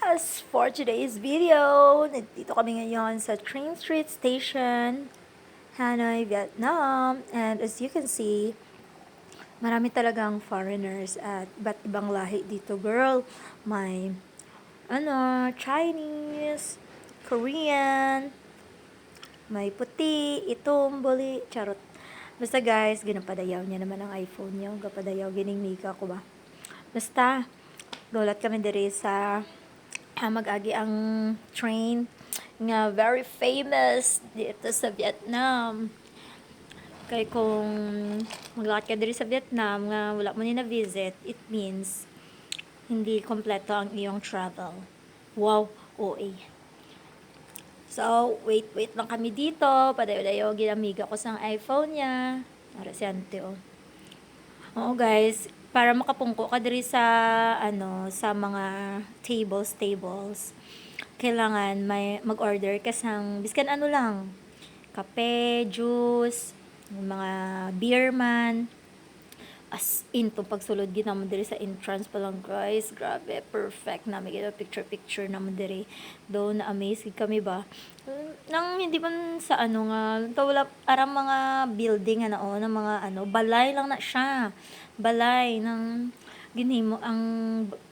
Yes! For today's video, nandito kami ngayon sa Train Street Station, Hanoi, Vietnam. And as you can see, marami talagang foreigners at iba't ibang lahi dito, girl. May, Chinese, Korean, may puti, itom, buli, charot. Basta guys, ginapadayaw niya naman ang iPhone niya. Gapadayaw, gining mika ko ba. Basta, gulat kami diri sa mag-agi ang train nga very famous dito sa Vietnam. Kay kung maglakad ka diri sa Vietnam nga wala mo ni na visit, it means hindi kompleto ang iyong travel. Wow, OA. So, wait lang kami dito. Padayo-dayo, ginamiga ko sa iPhone niya. Para si Ante, oh. Oo, guys. Para makapungko ka diri sa, sa mga tables. Kailangan may mag-order ka sang, biskan ano lang. Kape, juice, mga beer man. As in, itong pagsulod ginamon diri sa entrance pa lang, guys. Grabe, perfect namin. Gito, picture naman diri. Though, na-amaze kami ba? Nang hindi man sa nga, wala, arang mga building, ng mga, balay lang na siya. Balay, ng ginhimo, ang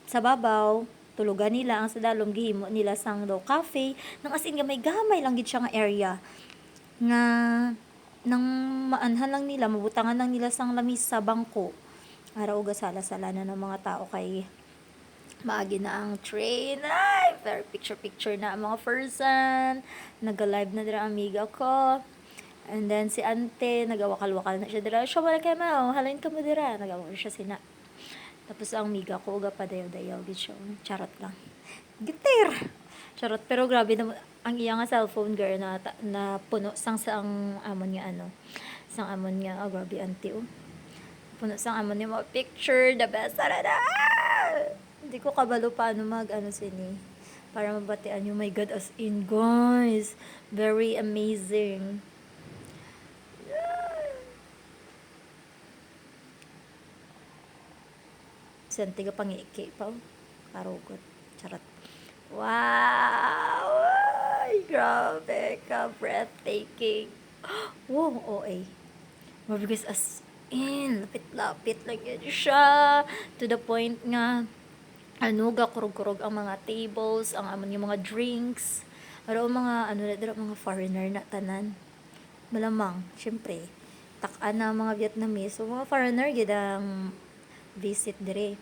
sa babaw, tulugan nila, ang sa dalom, gihimo nila sang daw cafe. Nang as in, gamay lang gid siya nga area. Nga, nang maanhan lang nila, mabutangan lang nila sang lamis sa bangko. Araw uga sala-sala na ng mga tao kay maagi na ang train. Ay, very picture na ang mga person. Nag-live na dira amiga ko. And then si Ante, nagawakal-wakal na siya dira. Siya wala kayo mo, halayin ka mo dira. Nagawa siya sina. Tapos ang amiga ko, uga pa dayaw-dayaw. Charot lang. Gitir! Charot, pero grabe na ang iya nga cellphone girl na puno sang amon nga sang amon nga grabe Ante, oh. Puno sang amon nga mga picture, the best na. Hindi ko kabalo paano sini para mabatian yung my god, as in guys, very amazing. Sentiga pangiki pa, karugot, charot. Wow! Ay, grabe ka, breathtaking. Wow, OA. Mabigas as in, lapit-lapit lang yan siya. To the point nga, gakurog-kurog ang mga tables, ang yung mga drinks. Pero mga, mga foreigner na tanan. Malamang, syempre, takaan na mga Vietnamese. So, mga foreigner, gidang visit dire.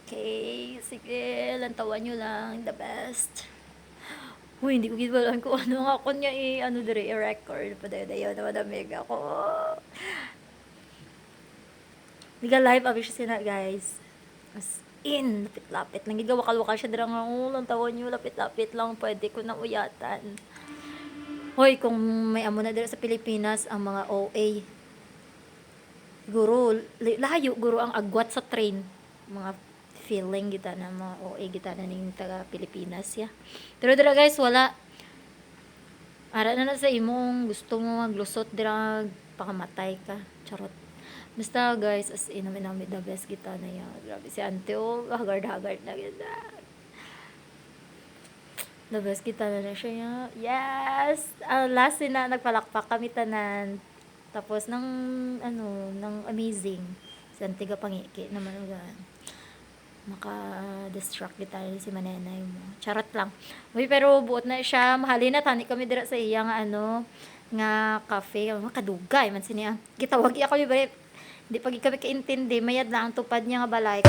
Okay, sige, lantawan nyo lang, the best. Uy, hindi ko ginawalan ko nga ako niya dire, i-record. Padayo-dayo naman ang mega ko. Liga live, abi siya sina, guys. As in, lapit-lapit lang. Gigawakal-wakal siya dira nga, lantawan nyo, lapit-lapit lang, pwede ko na uyatan. Hoy, kung may amo na dira sa Pilipinas, ang mga OA, guro, layo, guro ang agwat sa train. Mga feeling kita na mga OA kita na ning taga Pilipinas ya. Pero dira guys, wala. Ara na sa imong gusto mo maglusot dira pakamatay ka. Charot. Basta guys, as in namin the best kita na ya. Grabe si Ante, oh, hagard-hagard na kita. The best kita na siya ya. Yes! Last na nagpalakpak kami tanan. Tapos nang amazing. Si Ante ga pangiki naman ugan. Maka-distract kita si manenay mo. Charot lang. Uy, pero buot na siya. Mahalin na, tani kami dira sa iya nga nga cafe. Makadugay man siniya. Gitawag iya kami ba? Hindi pag kami kaintindi. Mayad lang ang tupad niya nga balay.